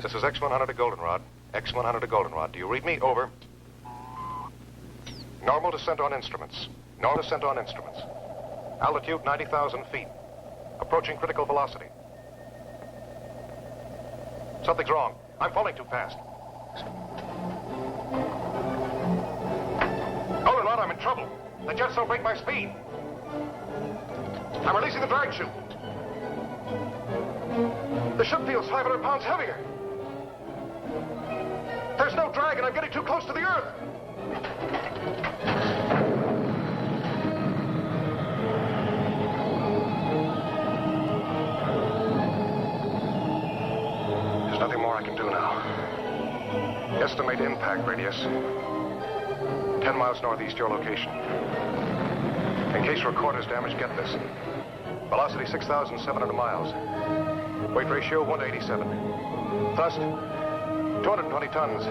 This is X-100 to Goldenrod. X-100 to Goldenrod. Do you read me? Over. Normal descent on instruments. Normal descent on instruments. Altitude 90,000 feet. Approaching critical velocity. Something's wrong. I'm falling too fast. Goldenrod, I'm in trouble. The jets don't break my speed. I'm releasing the drag chute. The ship feels 500 pounds heavier. There's no drag, and I'm getting too close to the Earth. There's nothing more I can do now. Estimate impact radius. 10 miles northeast your location. In case recorder's damaged, get this. Velocity 6,700 miles. Weight ratio 1 to 87. Thrust 220 tons.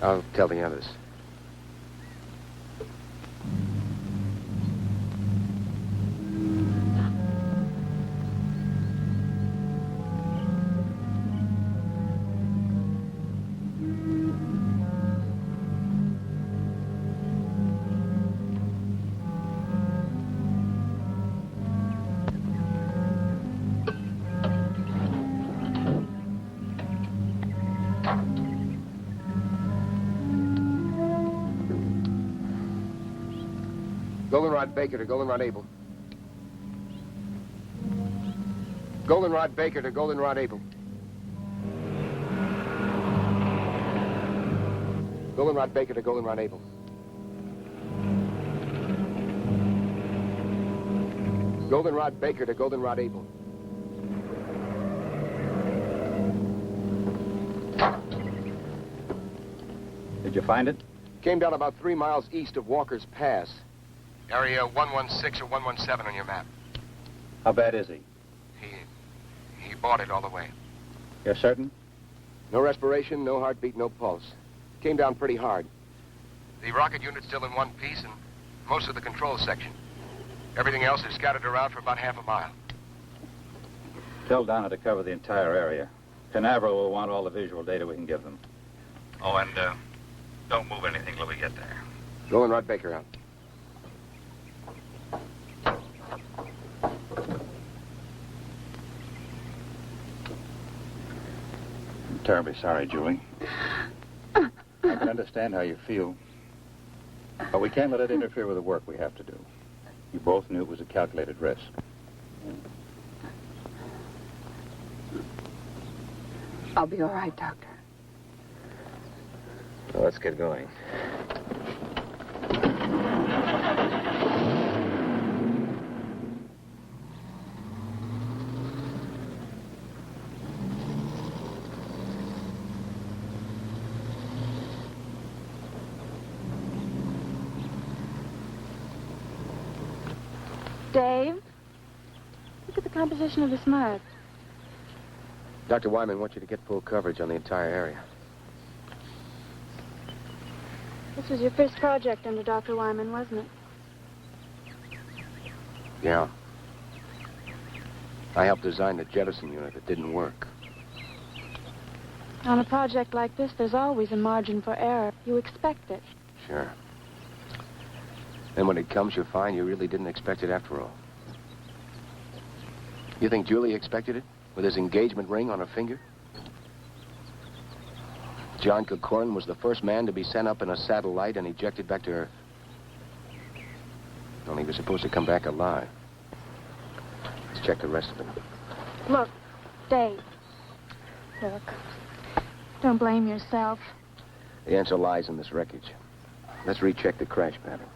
I'll tell the others. Goldenrod Baker to Goldenrod Able. Goldenrod Baker to Goldenrod Able. Goldenrod Baker to Goldenrod Able. Goldenrod Baker to Goldenrod Able. Did you find it? Came down about 3 miles east of Walker's Pass. Area 116 or 117 on your map. How bad is he? He bought it all the way. You're certain? No respiration, no heartbeat, no pulse. Came down pretty hard. The rocket unit's still in one piece and most of the control section. Everything else is scattered around for about half a mile. Tell Donna to cover the entire area. Canaveral will want all the visual data we can give them. Oh, and don't move anything till we get there. Goldenrod Baker out. I'm terribly sorry, Julie. I can understand how you feel. But we can't let it interfere with the work we have to do. You both knew it was a calculated risk. I'll be all right, Doctor. Well, let's get going. Dave, look at the composition of this mud. Dr. Wyman wants you to get full coverage on the entire area. This was your first project under Dr. Wyman, wasn't it? Yeah. I helped design the jettison unit that didn't work. On a project like this, there's always a margin for error. You expect it. Sure. Then when it comes, you find you really didn't expect it after all. You think Julie expected it? With his engagement ring on her finger? John Corcoran was the first man to be sent up in a satellite and ejected back to Earth. Only he was supposed to come back alive. Let's check the rest of it. Look, Dave. Look. Don't blame yourself. The answer lies in this wreckage. Let's recheck the crash pattern.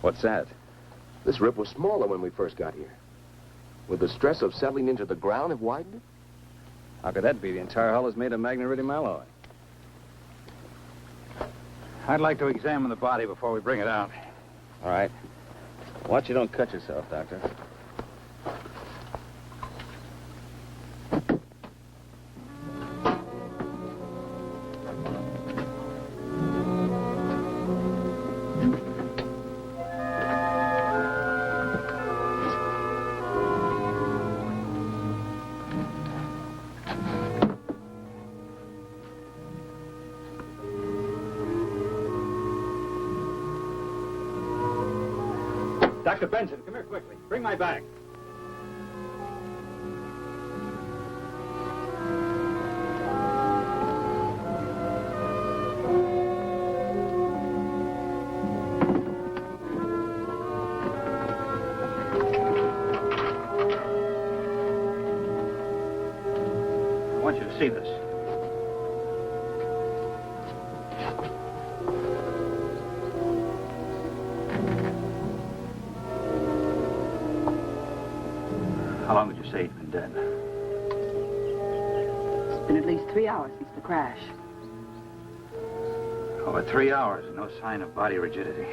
What's that? This rip was smaller when we first got here. Would the stress of settling into the ground have widened it? How could that be? The entire hull is made of magneridium alloy. I'd like to examine the body before we bring it out. All right. Watch you don't cut yourself, Doctor. Dr. Benson, come here quickly. Bring my bag. I want you to see this. How long would you say he'd been dead? It's been at least 3 hours since the crash. Over 3 hours and no sign of body rigidity.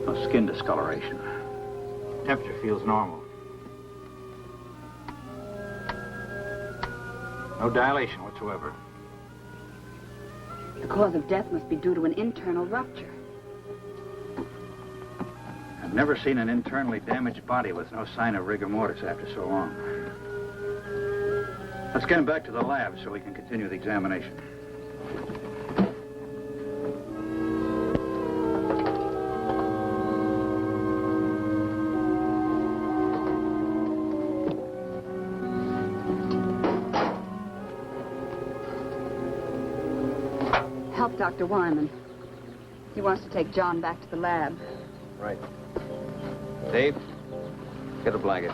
No skin discoloration. Temperature feels normal. No dilation whatsoever. The cause of death must be due to an internal rupture. I've never seen an internally damaged body with no sign of rigor mortis after so long. Let's get him back to the lab so we can continue the examination. Help Dr. Wyman. He wants to take John back to the lab. Right. Dave, get a blanket.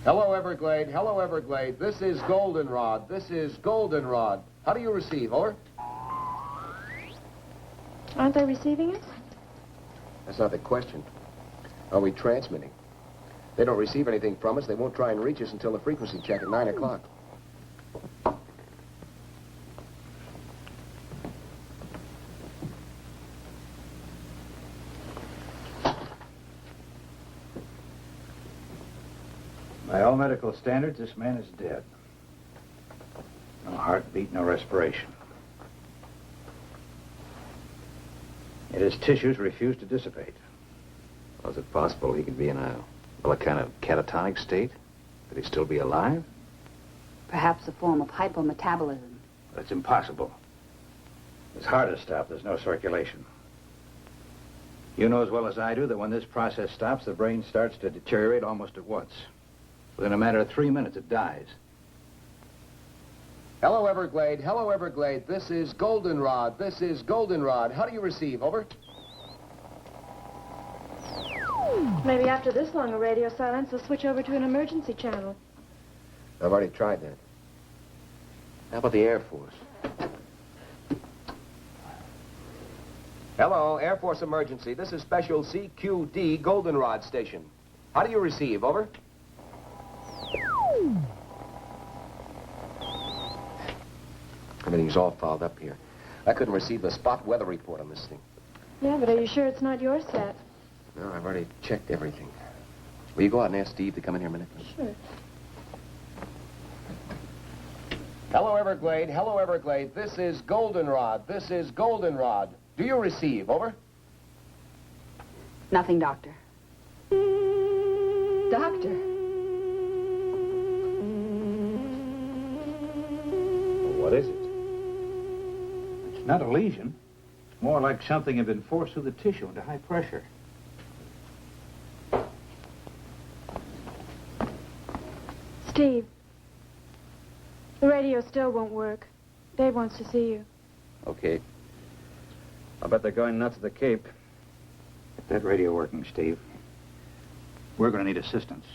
Hello, Everglade. Hello, Everglade. This is Goldenrod. This is Goldenrod. How do you receive, over? Aren't they receiving us? That's not the question. Are we transmitting? They don't receive anything from us. They won't try and reach us until the frequency check at 9 o'clock. By all medical standards, this man is dead. No heartbeat, no respiration. Yet his tissues refuse to dissipate. Well, is it possible he could be in a kind of catatonic state? Could he still be alive? Perhaps a form of hypometabolism. But it's impossible. His heart is stopped. There's no circulation. You know as well as I do that when this process stops, the brain starts to deteriorate almost at once. Within a matter of 3 minutes, it dies. Hello, Everglade. Hello, Everglade. This is Goldenrod. This is Goldenrod. How do you receive? Over. Maybe after this long a radio silence, we'll switch over to an emergency channel. I've already tried that. How about the Air Force? Hello, Air Force emergency. This is Special CQD Goldenrod Station. How do you receive? Over. Everything's all fouled up here. I couldn't receive the spot weather report on this thing. Yeah, but are you sure it's not your set? No, I've already checked everything. Will you go out and ask Steve to come in here a minute? Sure. Hello, Everglade. Hello, Everglade. This is Goldenrod. This is Goldenrod. Do you receive? Over. Nothing, Doctor. Doctor. What is it? It's not a lesion. It's more like something had been forced through the tissue into high pressure. Steve, the radio still won't work. Dave wants to see you. Okay. I'll bet they're going nuts at the Cape. Get that radio working, Steve. We're going to need assistance.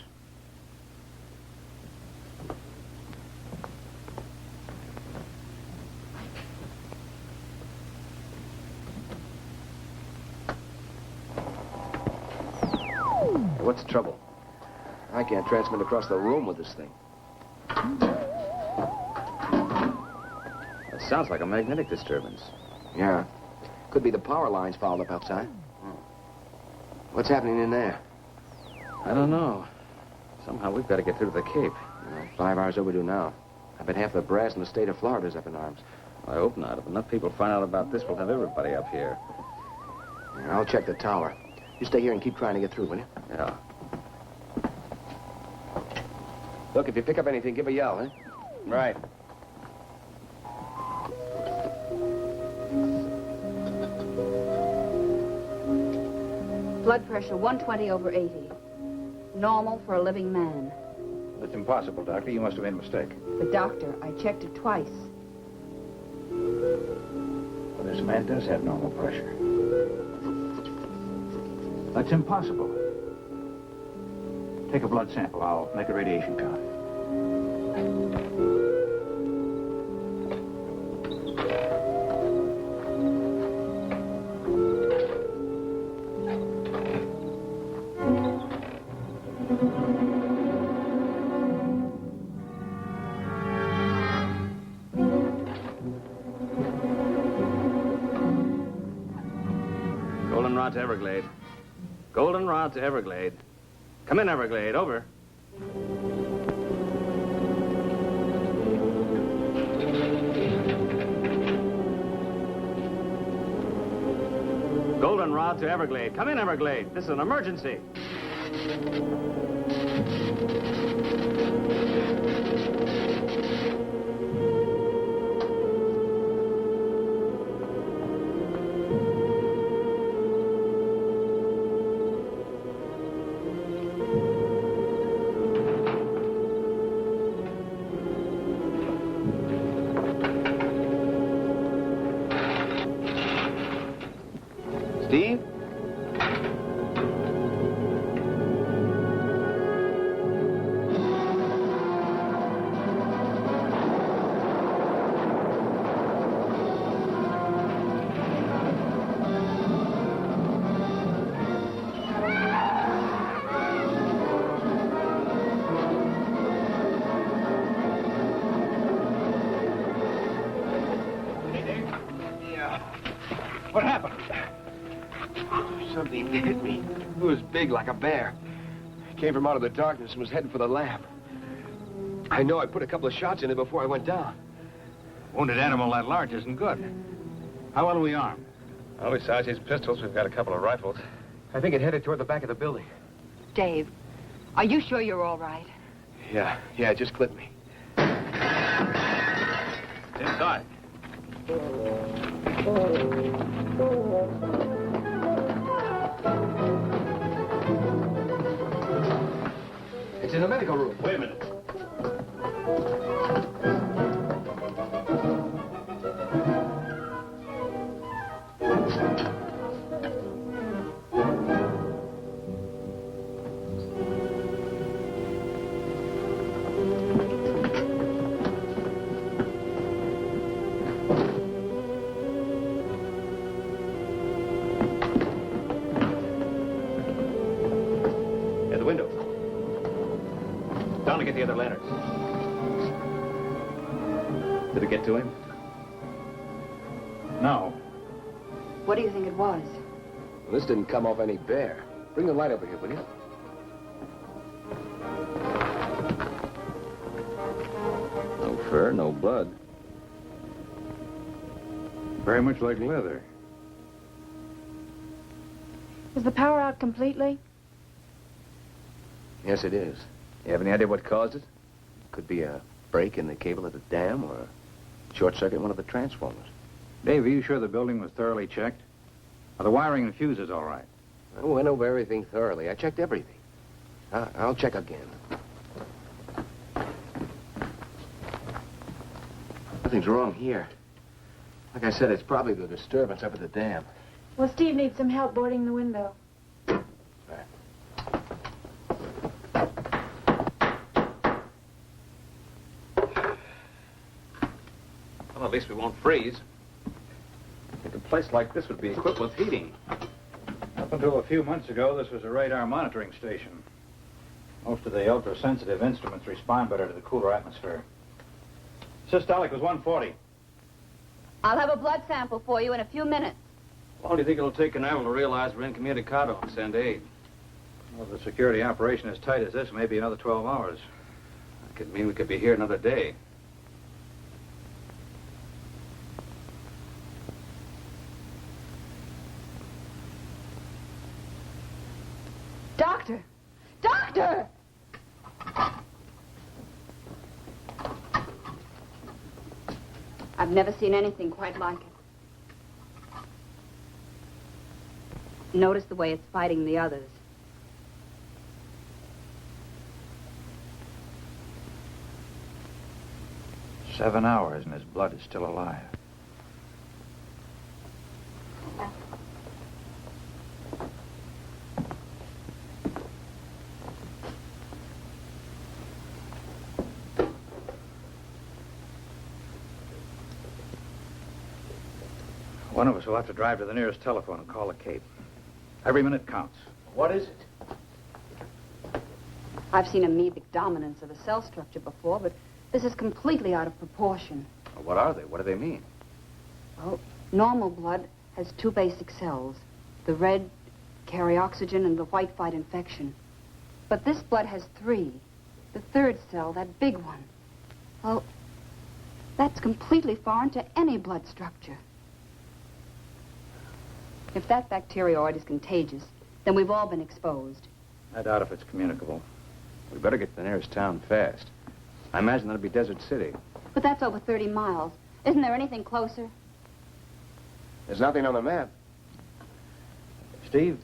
What's the trouble? I can't transmit across the room with this thing. It sounds like a magnetic disturbance. Yeah. Could be the power lines fouled up outside. What's happening in there? I don't know. Somehow we've got to get through to the Cape. 5 hours overdue now. I bet half the brass in the state of Florida's up in arms. I hope not. If enough people find out about this, we'll have everybody up here. Yeah, I'll check the tower. You stay here and keep trying to get through, will you? Yeah. Look, if you pick up anything, give a yell, eh? Right. Blood pressure 120/80. Normal for a living man. That's impossible, Doctor. You must have made a mistake. But, Doctor, I checked it twice. Well, this man does have normal pressure. That's impossible. Take a blood sample. I'll make a radiation count. Goldenrod to Everglade. Goldenrod to Everglade. Come in, Everglade. Over. Goldenrod to Everglade. Come in, Everglade. This is an emergency. Steve? What happened? Something hit me. It was big like a bear. It came from out of the darkness and was heading for the lab. I know. I put a couple of shots in it before I went down. Wounded animal that large isn't good. How well are we armed? Well, besides his pistols, we've got a couple of rifles. I think it headed toward the back of the building. Dave, are you sure you're all right? Yeah, it just clipped me. It's inside. It's in the medical room. Wait a minute. Get the other lanterns. Did it get to him? No. What do you think it was? Well, this didn't come off any Baer. Bring the light over here, will you? No fur, no blood. Very much like leather. Is the power out completely? Yes, it is. You have any idea what caused it? Could be a break in the cable at the dam or a short circuit in one of the transformers. Dave, are you sure the building was thoroughly checked? Are the wiring and fuses all right? I went over everything thoroughly. I checked everything. I'll check again. Nothing's wrong here. Like I said, it's probably the disturbance up at the dam. Well, Steve needs some help boarding the window. Well, at least we won't freeze. I think a place like this would be equipped with heating. Up until a few months ago, this was a radar monitoring station. Most of the ultra-sensitive instruments respond better to the cooler atmosphere. Systolic was 140. I'll have a blood sample for you in a few minutes. How long do you think it'll take Canaveral to realize we're incommunicado and send aid? Well, if the security operation is tight as this, maybe another 12 hours. That could mean we could be here another day. Doctor! Doctor! I've never seen anything quite like it. Notice the way it's fighting the others. "7 hours and his blood is still alive. One of us will have to drive to the nearest telephone and call the Cape. Every minute counts. What is it? I've seen amoebic dominance of a cell structure before, but this is completely out of proportion. Well, what are they? What do they mean? Well, normal blood has 2 basic cells. The red carry oxygen and the white fight infection. But this blood has 3. The 3rd cell, that big one. Well, that's completely foreign to any blood structure. If that bacterioid is contagious, then we've all been exposed. I doubt if it's communicable. We better get to the nearest town fast. I imagine that'll be Desert City. But that's over 30 miles. Isn't there anything closer? There's nothing on the map. Steve,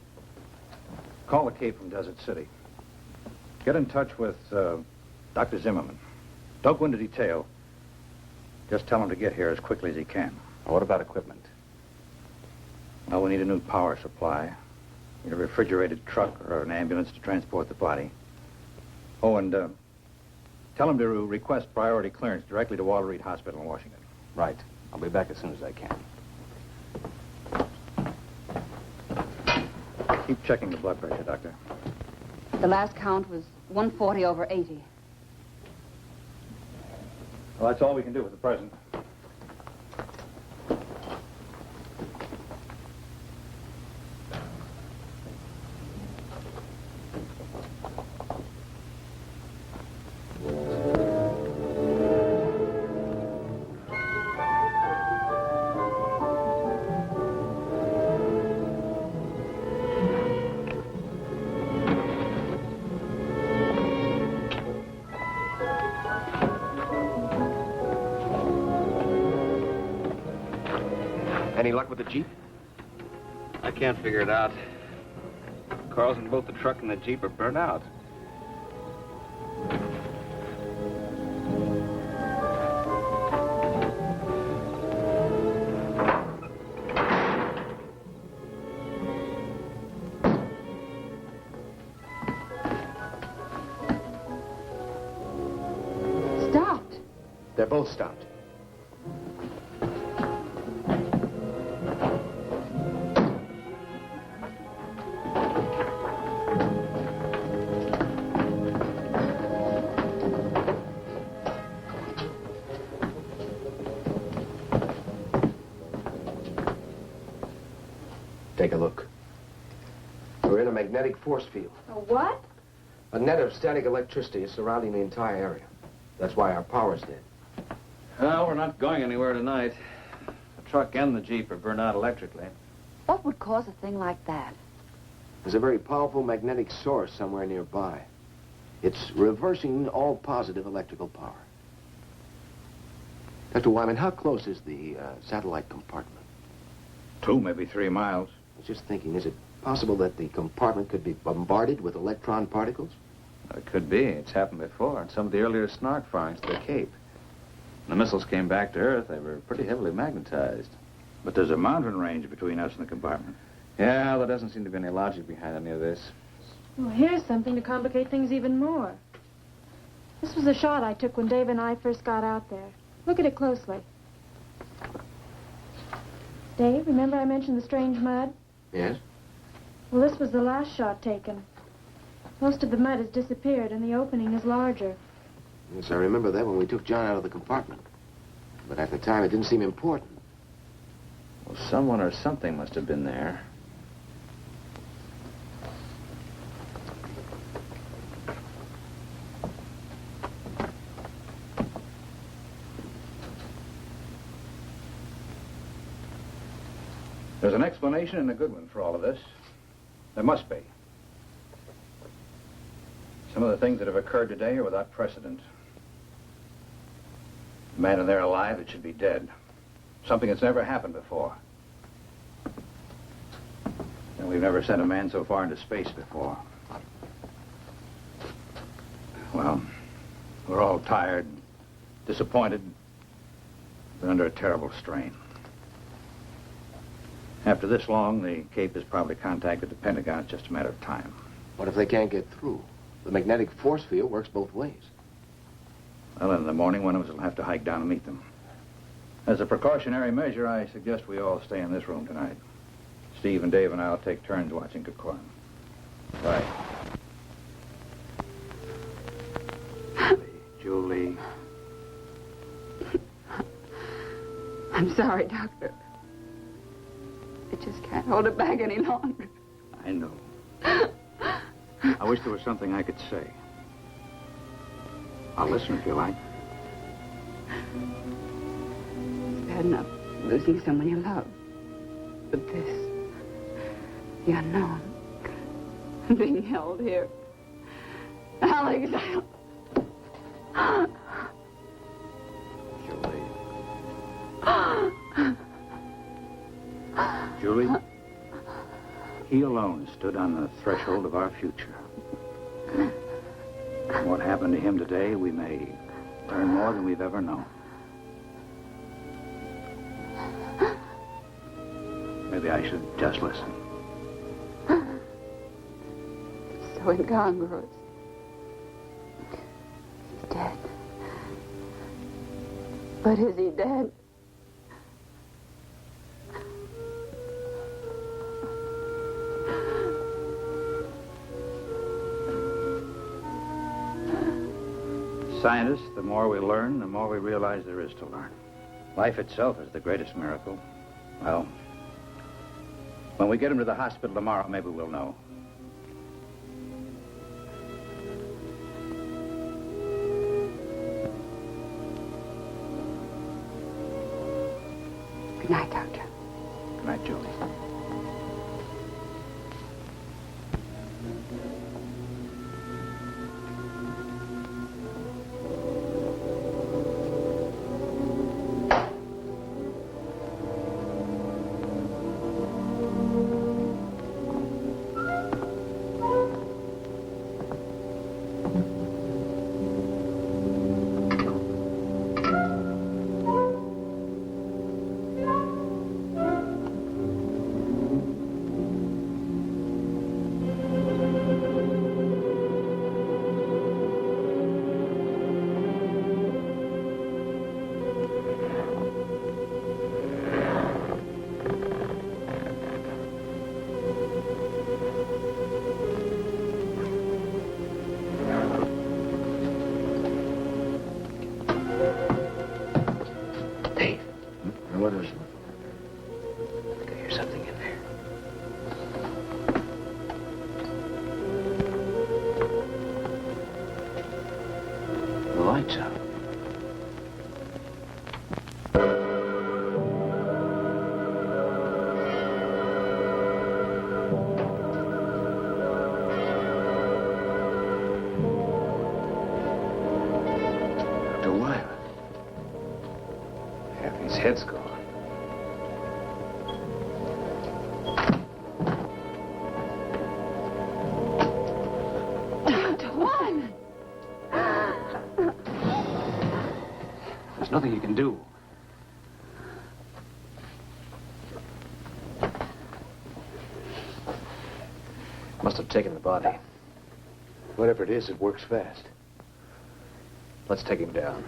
call the Cape from Desert City. Get in touch with Dr. Zimmerman. Don't go into detail. Just tell him to get here as quickly as he can. What about equipment? Well, we need a new power supply. Need a refrigerated truck or an ambulance to transport the body. Oh, and tell him to request priority clearance directly to Walter Reed Hospital in Washington. Right. I'll be back as soon as I can. Keep checking the blood pressure, Doctor. The last count was 140/80. Well, that's all we can do at the present. Any luck with the Jeep? I can't figure it out. Cars in both the truck and the Jeep are burnt out. Stopped. They're both stopped. Take a look. We're in a magnetic force field. A what? A net of static electricity is surrounding the entire area. That's why our power's dead. Well, we're not going anywhere tonight. The truck and the Jeep are burned out electrically. What would cause a thing like that? There's a very powerful magnetic source somewhere nearby. It's reversing all positive electrical power. Dr. Wyman, how close is the satellite compartment? 2, maybe 3 miles. I was just thinking, is it possible that the compartment could be bombarded with electron particles? It could be. It's happened before in some of the earlier snark firings to the Cape. When the missiles came back to Earth, they were pretty heavily magnetized. But there's a mountain range between us and the compartment. Yeah, there doesn't seem to be any logic behind any of this. Well, here's something to complicate things even more. This was a shot I took when Dave and I first got out there. Look at it closely. Dave, remember I mentioned the strange mud? Yes? Well, this was the last shot taken. Most of the mud has disappeared, and the opening is larger. Yes, I remember that when we took John out of the compartment. But at the time, it didn't seem important. Well, someone or something must have been there. There's an explanation and a good one for all of this. There must be. Some of the things that have occurred today are without precedent. A man in there alive that should be dead. Something that's never happened before. And we've never sent a man so far into space before. Well, we're all tired, disappointed, but under a terrible strain. After this long, the Cape has probably contacted the Pentagon. It's just a matter of time. What if they can't get through? The magnetic force field works both ways. Well, in the morning, one of us will have to hike down and meet them. As a precautionary measure, I suggest we all stay in this room tonight. Steve and Dave and I will take turns watching Corcoran. Right. Julie. I'm sorry, Doctor. I just can't hold it back any longer. I know. I wish there was something I could say. I'll listen if you like. It's bad enough losing someone you love. But this, the unknown, being held here. Alex, Julie, he alone stood on the threshold of our future. What happened to him today, we may learn more than we've ever known. Maybe I should just listen. it's so incongruous. He's dead. But is he dead? Scientists, the more we learn, the more we realize there is to learn. Life itself is the greatest miracle. Well, when we get him to the hospital tomorrow, maybe we'll know. Good night, Doctor. Good night, Julie. head's gone. Dr. Wyman! There's nothing you can do. Must have taken the body. Whatever it is, it works fast. Let's take him down.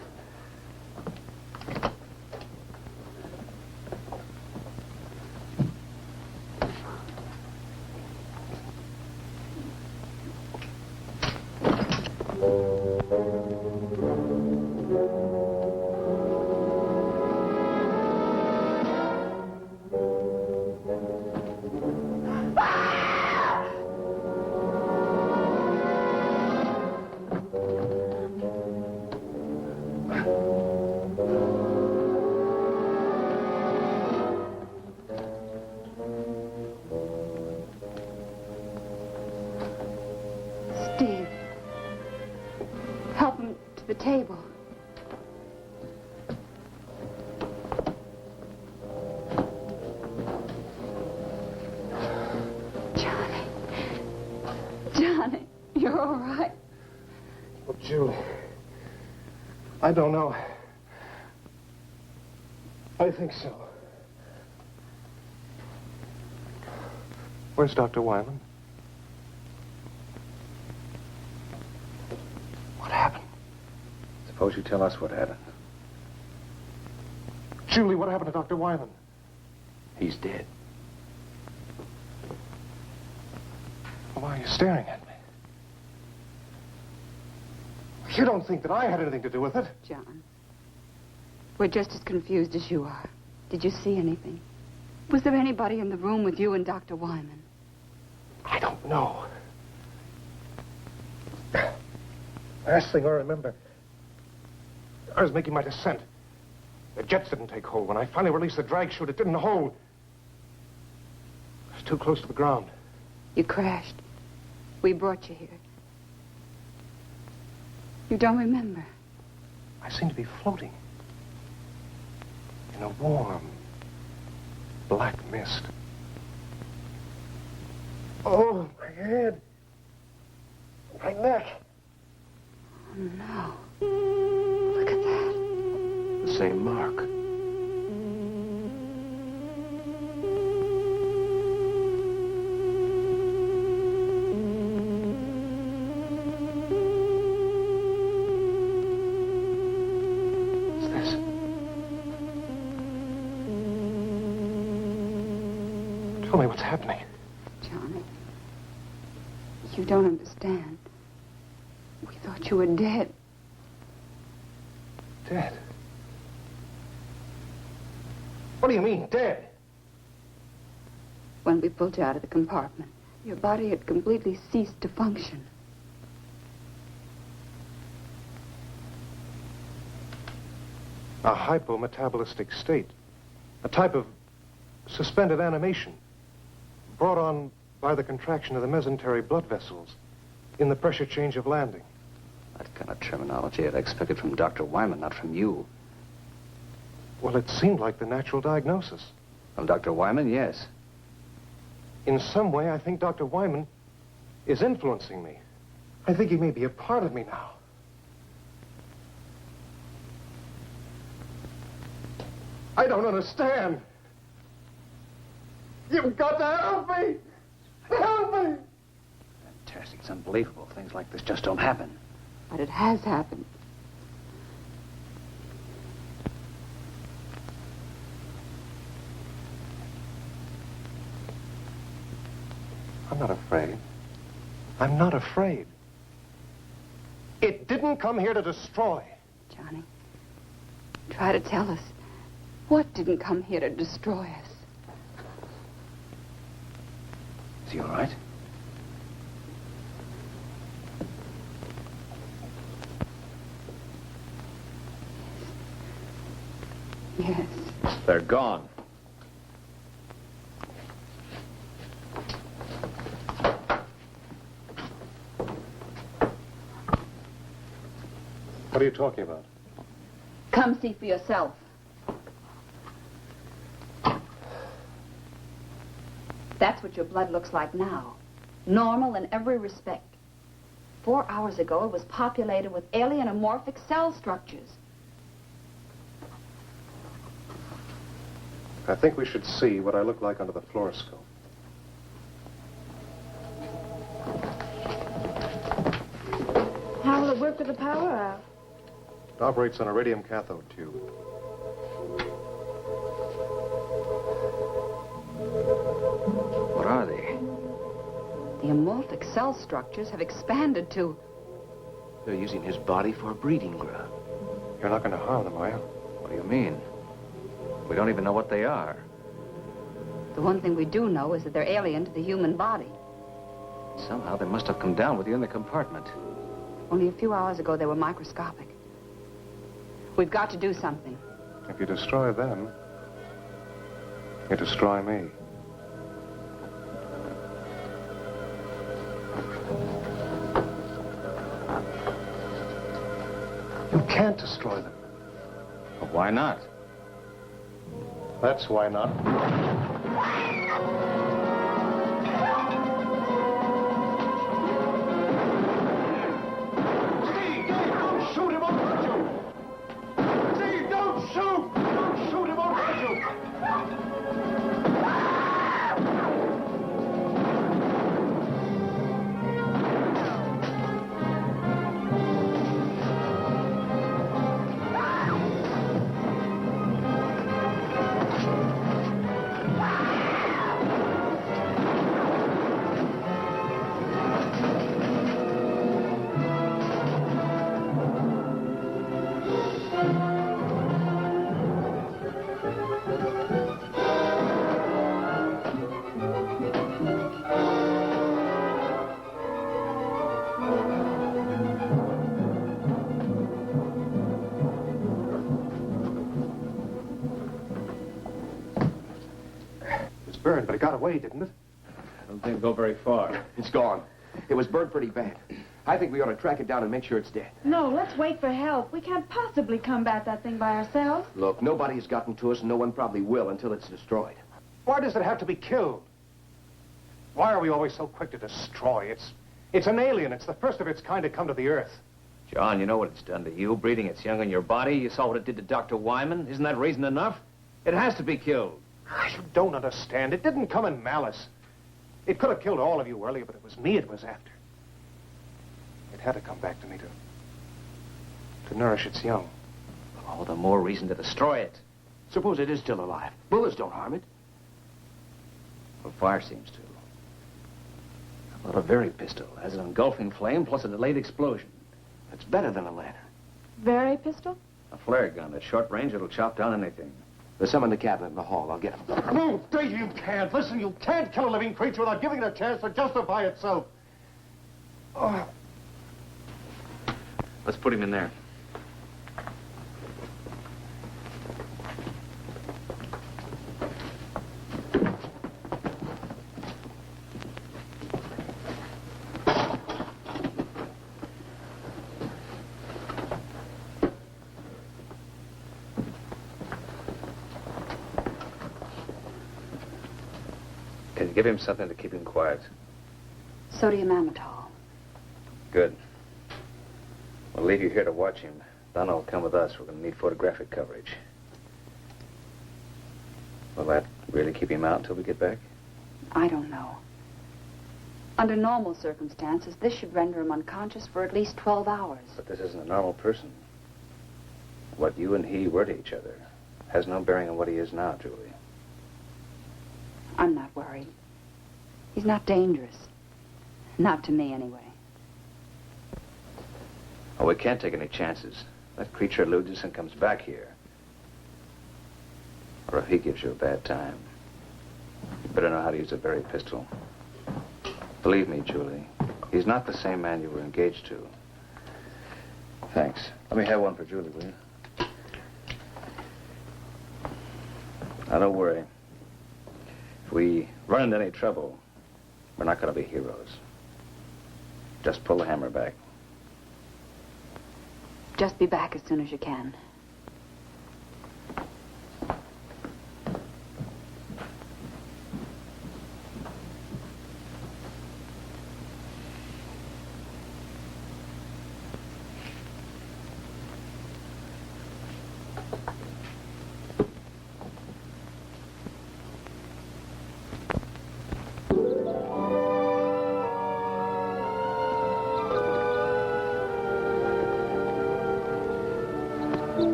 Steve, help him to the table. Johnny, you're all right. Well, Julie, I don't know. I think so. Where's Dr. Wyman? What happened? Suppose you tell us what happened. Julie, what happened to Dr. Wyman? He's dead. Why are you staring at me? You don't think that I had anything to do with it? John, we're just as confused as you are. Did you see anything? Was there anybody in the room with you and Dr. Wyman? I don't know. Last thing I remember, I was making my descent. The jets didn't take hold. When I finally released the drag chute, it didn't hold. It was too close to the ground. You crashed. We brought you here. You don't remember? I seemed to be floating in a warm, black mist. Oh, my head. My neck. Oh, no. Look at that. The same mark. What's this? Tell me what's happening. Johnny, you don't understand. We thought you were dead. Dead? What do you mean, dead? When we pulled you out of the compartment, your body had completely ceased to function. A hypometabolistic state. A type of suspended animation brought on by the contraction of the mesentery blood vessels in the pressure change of landing. That kind of terminology I'd expected from Dr. Wyman, not from you. Well, it seemed like the natural diagnosis. From Dr. Wyman, yes. In some way, I think Dr. Wyman is influencing me. I think he may be a part of me now. I don't understand. You've got to help me. Help me. Fantastic. It's unbelievable. Things like this just don't happen. But it has happened. I'm not afraid. I'm not afraid. It didn't come here to destroy. Johnny, try to tell us what didn't come here to destroy us. Is he all right? Yes. They're gone. What are you talking about? Come see for yourself. That's what your blood looks like now. Normal in every respect. 4 hours ago, it was populated with alien amorphic cell structures. I think we should see what I look like under the fluoroscope. How will it work with the power out? It operates on a radium cathode tube. What are they? The amorphic cell structures have expanded to... They're using his body for a breeding ground. You're not going to harm them, are you? What do you mean? We don't even know what they are. The one thing we do know is that they're alien to the human body. Somehow they must have come down with you in the compartment. Only a few hours ago, they were microscopic. We've got to do something. If you destroy them, you destroy me. You can't destroy them. Well, why not? That's why not. Steve, don't shoot him, I'll hurt you. Steve, don't shoot. Don't shoot him, I'll hurt you. Burned, but it got away, didn't it? I don't think it'll go very far. It's gone. It was burned pretty bad. I think we ought to track it down and make sure it's dead. No, let's wait for help. We can't possibly combat that thing by ourselves. Look, nobody has gotten to us, and no one probably will until it's destroyed. Why does it have to be killed? Why are we always so quick to destroy? It's an alien. It's the first of its kind to come to the Earth. John, you know what it's done to you, breeding its young in your body. You saw what it did to Dr. Wyman. Isn't that reason enough? It has to be killed. You don't understand. It didn't come in malice. It could have killed all of you earlier, but it was me it was after. It had to come back to me to nourish its young. All the more reason to destroy it. Suppose it is still alive. Bullets don't harm it. Well, fire seems to. How about a very pistol? Has an engulfing flame plus a delayed explosion. It's better than a lantern. Very pistol? A flare gun. At short range, it'll chop down anything. There's some in the cabinet in the hall. I'll get them. No, Dave, you can't. Listen, you can't kill a living creature without giving it a chance to justify itself. Oh. Let's put him in there. Give him something to keep him quiet. Sodium amytal. Good. We'll leave you here to watch him. Donna will come with us. We're going to need photographic coverage. Will that really keep him out until we get back? I don't know. Under normal circumstances, this should render him unconscious for at least 12 hours. But this isn't a normal person. What you and he were to each other has no bearing on what he is now, Julie. I'm not worried. He's not dangerous. Not to me, anyway. Oh, we can't take any chances. That creature eludes us and comes back here. Or if he gives you a bad time, you better know how to use a very pistol. Believe me, Julie, he's not the same man you were engaged to. Thanks. Let me have one for Julie, will you? Now, don't worry. If we run into any trouble, we're not going to be heroes. Just pull the hammer back. Just be back as soon as you can.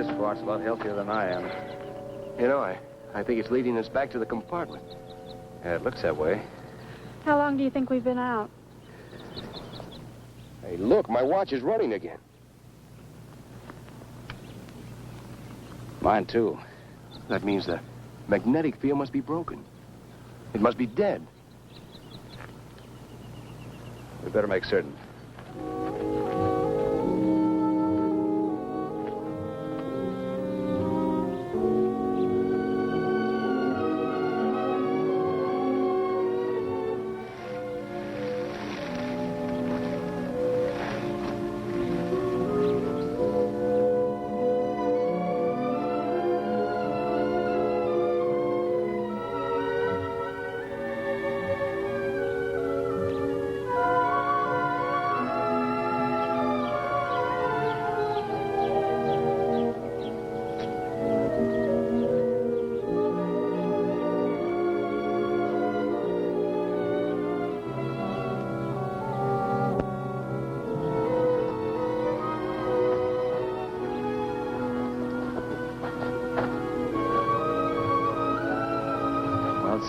this far, it's a lot healthier than I am. You know, I think it's leading us back to the compartment. Yeah, it looks that way. How long do you think we've been out? Hey, look, my watch is running again. Mine, too. That means the magnetic field must be broken. It must be dead. We better make certain.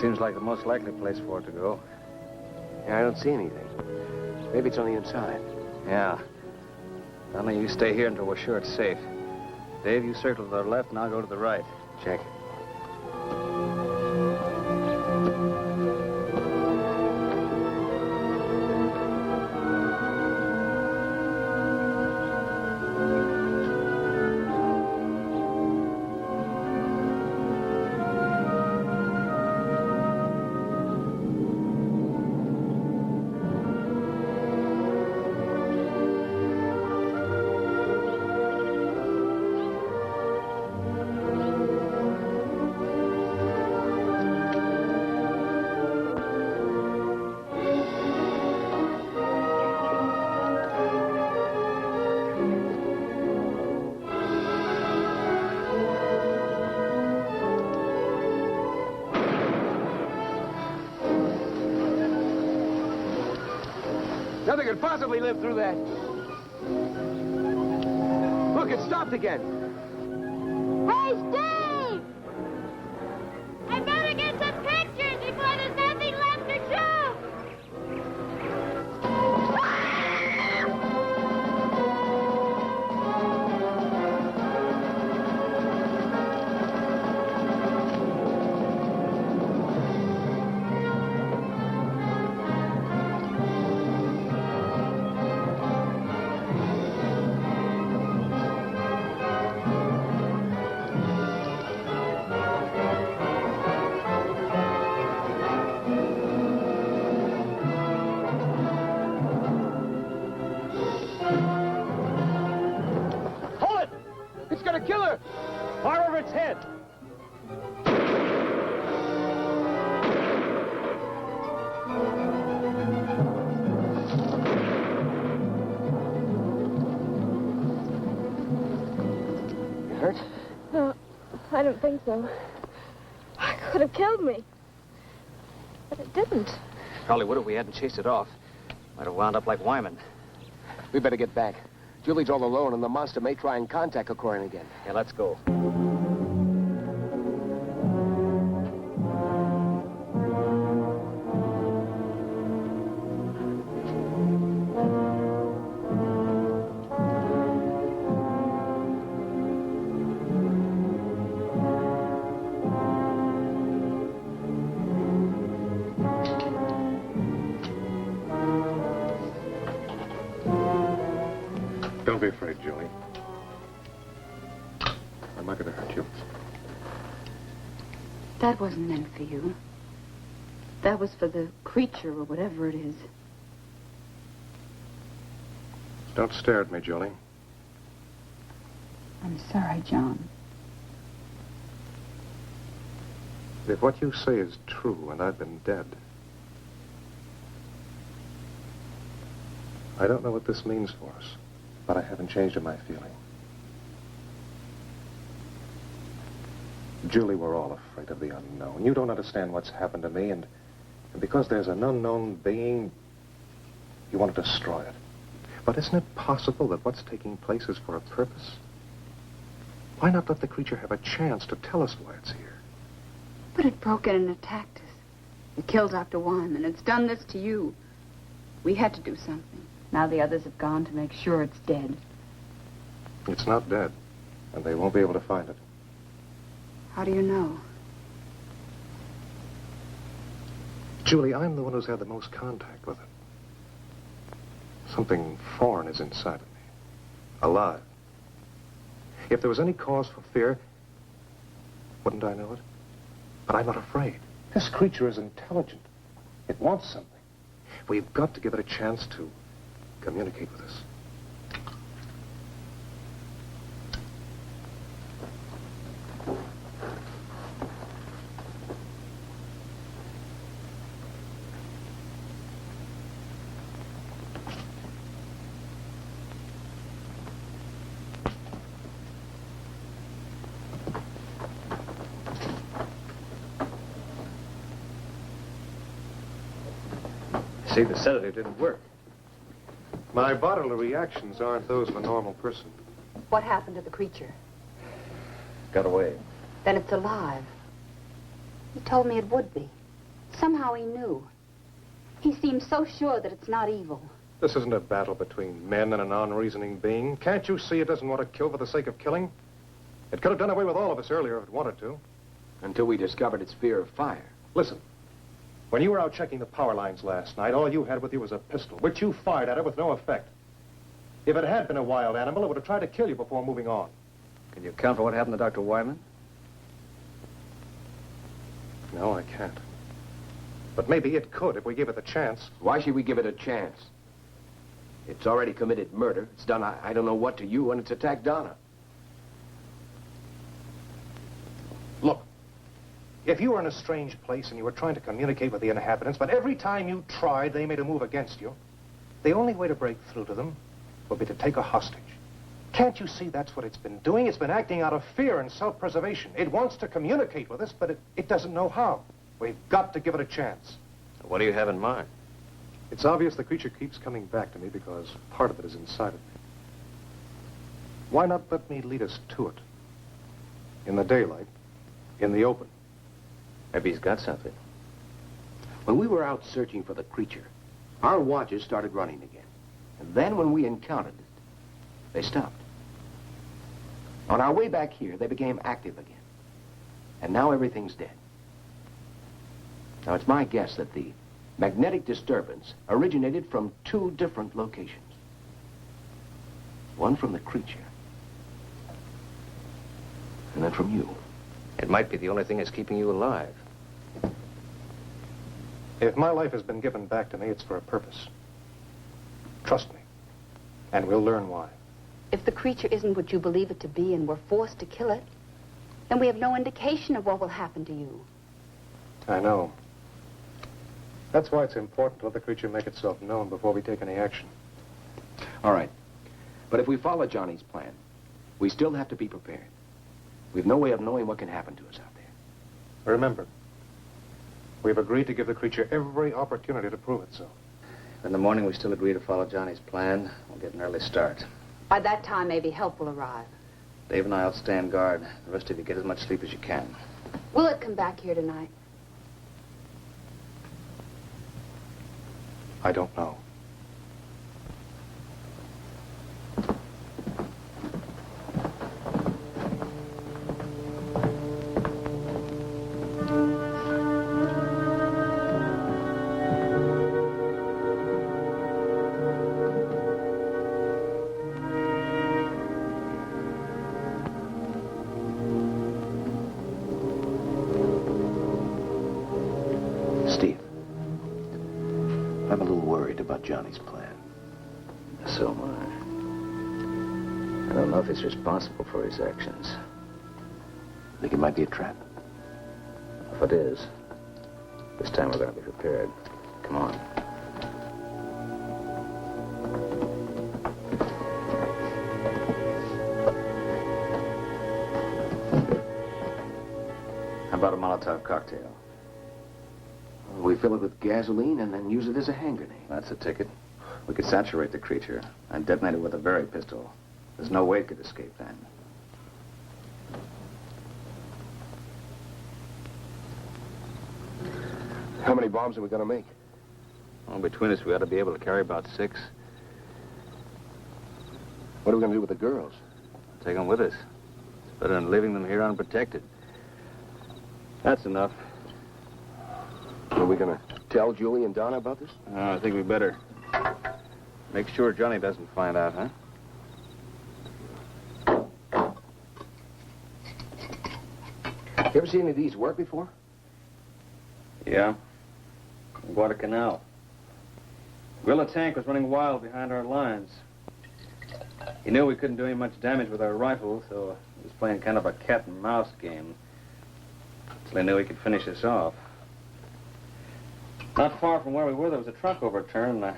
Seems like the most likely place for it to go. Yeah, I don't see anything. Maybe it's on the inside. Yeah. Donna, you stay here until we're sure it's safe. Dave, you circle to the left and I'll go to the right. Check. Nothing could possibly live through that. Look, it stopped again. Hey, Steve! I better get some pictures before there's nothing left to shoot! I don't think so. It could have killed me. But it didn't. Probably would if we hadn't chased it off. Might have wound up like Wyman. We better get back. Julie's all alone, and the monster may try and contact Corcoran again. Yeah, let's go. Don't be afraid, Julie. I'm not going to hurt you. That wasn't meant for you. That was for the creature or whatever it is. Don't stare at me, Julie. I'm sorry, John. If what you say is true and I've been dead, I don't know what this means for us, but I haven't changed in my feeling. Julie, we're all afraid of the unknown. You don't understand what's happened to me, and because there's an unknown being, you want to destroy it. But isn't it possible that what's taking place is for a purpose? Why not let the creature have a chance to tell us why it's here? But it broke in and attacked us. It killed Dr. Wyman. It's done this to you. We had to do something. Now the others have gone to make sure it's dead. It's not dead, and they won't be able to find it. How do you know? Julie, I'm the one who's had the most contact with it. Something foreign is inside of me. Alive. If there was any cause for fear, wouldn't I know it? But I'm not afraid. This creature is intelligent. It wants something. We've got to give it a chance to communicate with us. See, the sedative didn't work. My bodily reactions aren't those of a normal person. What happened to the creature? Got away. Then it's alive. He told me it would be. Somehow he knew. He seems so sure that it's not evil. This isn't a battle between men and a non-reasoning being. Can't you see it doesn't want to kill for the sake of killing? It could have done away with all of us earlier if it wanted to. Until we discovered its fear of fire. Listen. When you were out checking the power lines last night, all you had with you was a pistol, which you fired at it with no effect. If it had been a wild animal, it would have tried to kill you before moving on. Can you account for what happened to Dr. Wyman? No, I can't. But maybe it could if we gave it the chance. Why should we give it a chance? It's already committed murder. It's done I don't know what to you, and it's attacked Donna. Look, if you were in a strange place and you were trying to communicate with the inhabitants, but every time you tried, they made a move against you, the only way to break through to them would be to take a hostage. Can't you see that's what it's been doing? It's been acting out of fear and self-preservation. It wants to communicate with us, but it doesn't know how. We've got to give it a chance. What do you have in mind? It's obvious the creature keeps coming back to me because part of it is inside of me. Why not let me lead us to it? In the daylight, in the open. Maybe he's got something. When we were out searching for the creature, our watches started running again. And then when we encountered it, they stopped. On our way back here, they became active again. And now everything's dead. Now, it's my guess that the magnetic disturbance originated from two different locations. One from the creature, and then from you. It might be the only thing that's keeping you alive. If my life has been given back to me, it's for a purpose. Trust me. And we'll learn why. If the creature isn't what you believe it to be and we're forced to kill it, then we have no indication of what will happen to you. I know. That's why it's important to let the creature make itself known before we take any action. All right. But if we follow Johnny's plan, we still have to be prepared. We've no way of knowing what can happen to us out there. Remember, we've agreed to give the creature every opportunity to prove itself. In the morning, we still agree to follow Johnny's plan. We'll get an early start. By that time, maybe help will arrive. Dave and I will stand guard. The rest of you get as much sleep as you can. Will it come back here tonight? I don't know. Steve, I'm a little worried about Johnny's plan. So am I. I don't know if he's responsible for his actions. Think it might be a trap? If it is, this time we're going to be prepared. Come on. How about a Molotov cocktail? We fill it with gasoline and then use it as a hand grenade. That's the ticket. We could saturate the creature and detonate it with a Baer pistol. There's no way it could escape then. How many bombs are we going to make? Well, between us, we ought to be able to carry about 6. What are we going to do with the girls? Take them with us. It's better than leaving them here unprotected. That's enough. Are we going to tell Julie and Donna about this? I think we better. Make sure Johnny doesn't find out, huh? You ever seen any of these work before? Yeah. Guadalcanal. Guerrilla tank was running wild behind our lines. He knew we couldn't do any much damage with our rifles, so he was playing kind of a cat and mouse game. Until he knew he could finish us off. Not far from where we were, there was a truck overturned, and a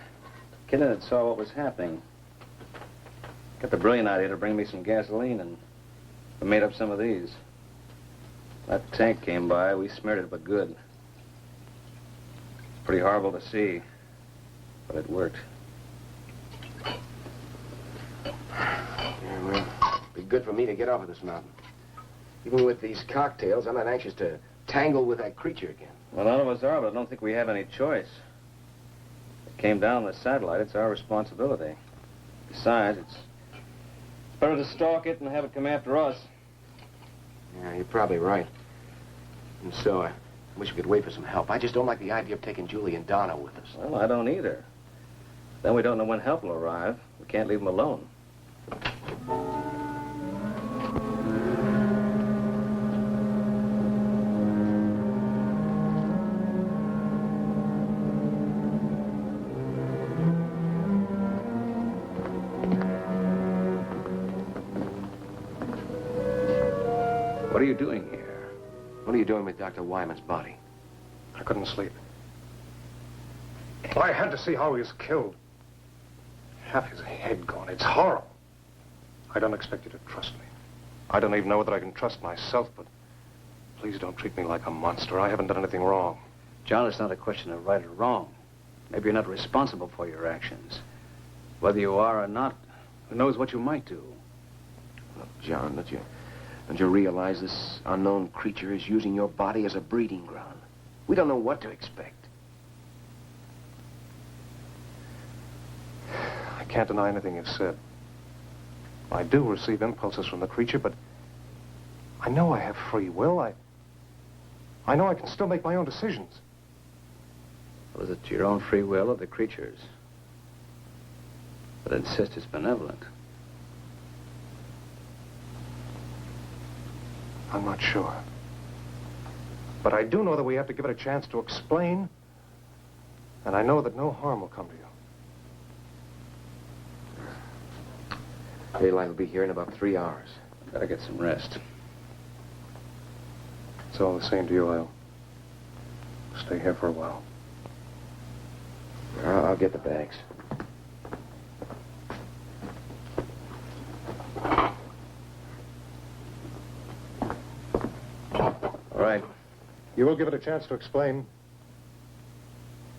kid in it saw what was happening. Got the brilliant idea to bring me some gasoline, and we made up some of these. That tank came by, we smeared it, but good. It's pretty horrible to see, but it worked. Yeah, well, it'd be good for me to get off of this mountain. Even with these cocktails, I'm not anxious to tangle with that creature again. Well, none of us are, but I don't think we have any choice. It came down on the satellite. It's our responsibility. Besides, it's better to stalk it and have it come after us. Yeah, you're probably right. And so, I wish we could wait for some help. I just don't like the idea of taking Julie and Donna with us. Well, I don't either. Then we don't know when help will arrive. We can't leave them alone. What are you doing here? What are you doing with Dr. Wyman's body? I couldn't sleep. I had to see how he was killed. Half his head gone. It's horrible. I don't expect you to trust me. I don't even know whether I can trust myself, but please don't treat me like a monster. I haven't done anything wrong. John, it's not a question of right or wrong. Maybe you're not responsible for your actions. Whether you are or not, who knows what you might do? Look, John, don't you realize this unknown creature is using your body as a breeding ground? We don't know what to expect. I can't deny anything you've said. I do receive impulses from the creature, but I know I have free will. I know I can still make my own decisions. Was it your own free will or the creature's? But I insist it's benevolent. I'm not sure. But I do know that we have to give it a chance to explain, and I know that no harm will come to you. Daylight will be here in about 3 hours. Better get some rest. It's all the same to you. I'll stay here for a while. I'll get the bags. All right. You will give it a chance to explain.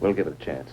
We'll give it a chance.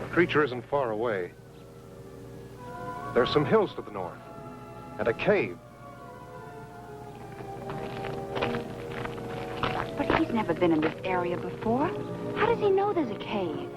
The creature isn't far away. There's some hills to the north, and a cave. But he's never been in this area before. How does he know there's a cave?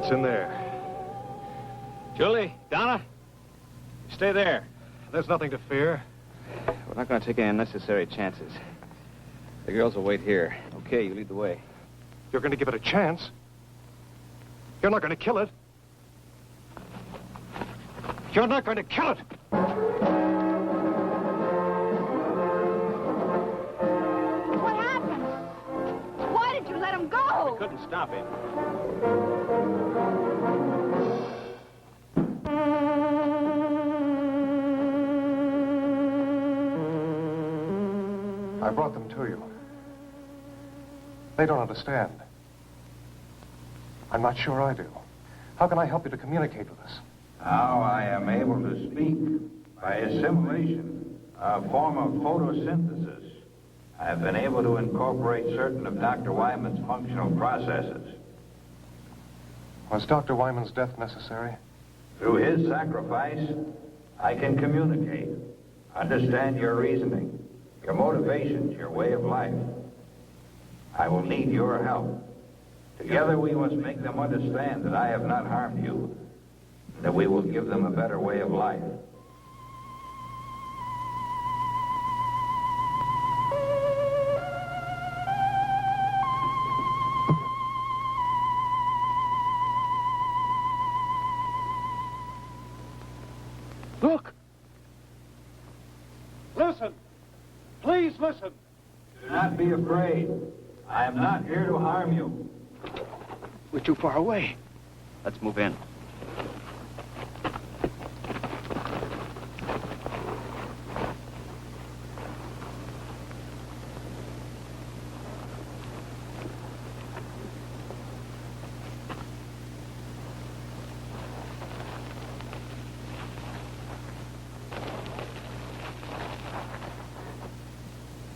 Emmett's in there. Julie, Donna, stay there. There's nothing to fear. We're not going to take any unnecessary chances. The girls will wait here. Okay, you lead the way. You're going to give it a chance? You're not going to kill it? You're not going to kill it! What happened? Why did you let him go? We couldn't stop him. I brought them to you. They don't understand. I'm not sure I do. How can I help you to communicate with us? Now I am able to speak by assimilation, a form of photosynthesis. I've been able to incorporate certain of Dr. Wyman's functional processes. Was Dr. Wyman's death necessary? Through his sacrifice, I can communicate, understand your reasoning, your motivations, your way of life. I will need your help. Together we must make them understand that I have not harmed you, that we will give them a better way of life. Look! Listen! Please listen! Do not be afraid. I am not here to harm you. We're too far away. Let's move in.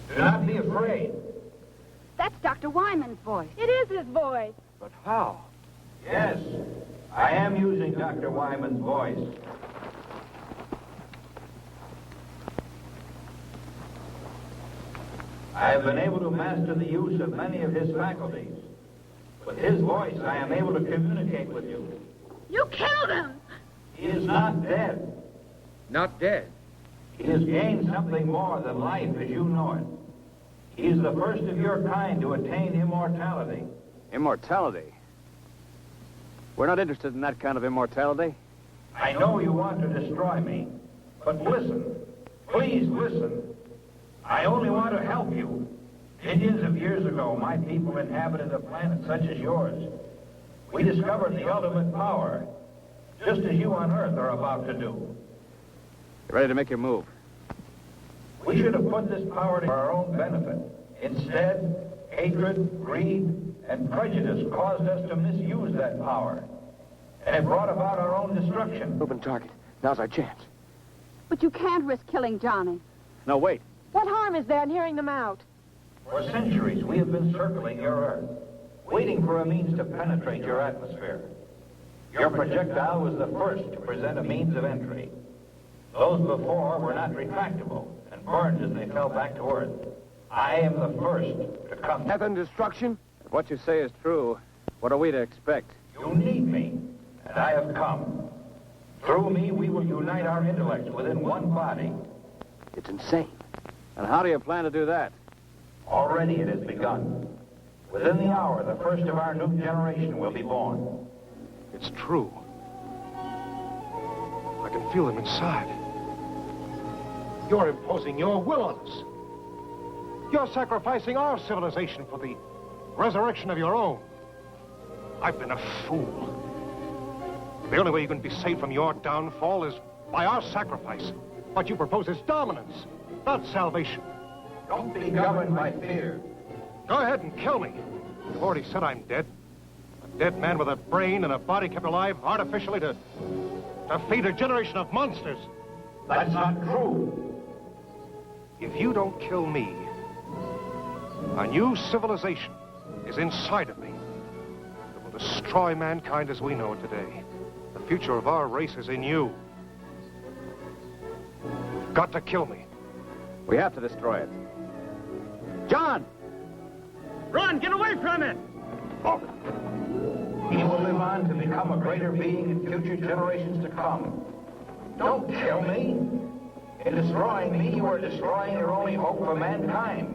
Do not be afraid. That's Dr. Wyman's voice. It is his voice. But how? Yes, I am using Dr. Wyman's voice. I have been able to master the use of many of his faculties. With his voice, I am able to communicate with you. You killed him! He is not dead. Not dead. He has gained something more than life as you know it. He is the first of your kind to attain immortality. Immortality? We're not interested in that kind of immortality. I know you want to destroy me, but listen. Please listen. I only want to help you. Millions of years ago, my people inhabited a planet such as yours. We discovered the ultimate power, just as you on Earth are about to do. You ready to make your move? We should have put this power to our own benefit. Instead, hatred, greed, and prejudice caused us to misuse that power. And it brought about our own destruction. Open target. Now's our chance. But you can't risk killing Johnny. No, wait. What harm is there in hearing them out? For centuries, we have been circling your Earth, waiting for a means to penetrate your atmosphere. Your projectile was the first to present a means of entry. Those before were not retractable and burned as they fell back to Earth. I am the first to come. Death and destruction? If what you say is true, what are we to expect? You need me, and I have come. Through me, we will unite our intellects within one body. It's insane. And how do you plan to do that? Already it has begun. Within the hour, the first of our new generation will be born. It's true. I can feel them inside. You're imposing your will on us. You're sacrificing our civilization for the resurrection of your own. I've been a fool. The only way you can be saved from your downfall is by our sacrifice. What you propose is dominance, not salvation. Don't be governed by fear. Go ahead and kill me. You've already said I'm dead. A dead man with a brain and a body kept alive artificially to feed a generation of monsters. That's not true. If you don't kill me, a new civilization is inside of me. It will destroy mankind as we know it today. The future of our race is in you. You've got to kill me. We have to destroy it. John! Run! Get away from it! Oh. He will live on to become a greater being in future generations to come. Don't kill me. In destroying me, you are destroying your only hope for mankind.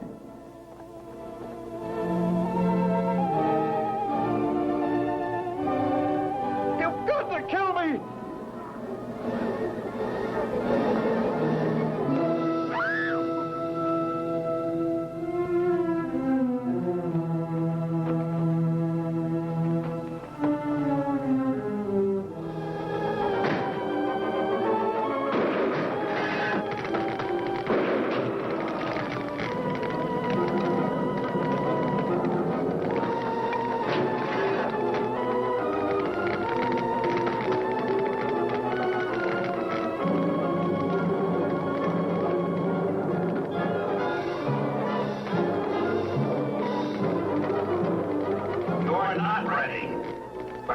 You've got to kill me!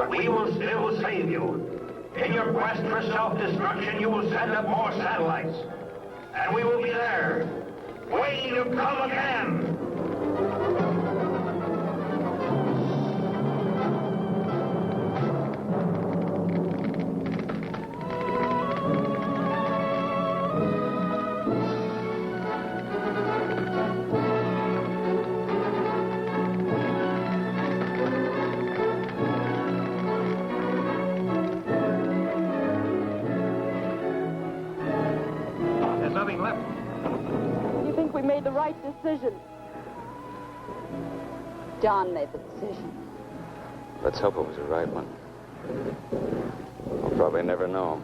We will still save you. In your quest for self-destruction, you will send up more satellites. And we will be there, waiting to come again. The right decision. John made the decision. Let's hope it was the right one. We'll probably never know.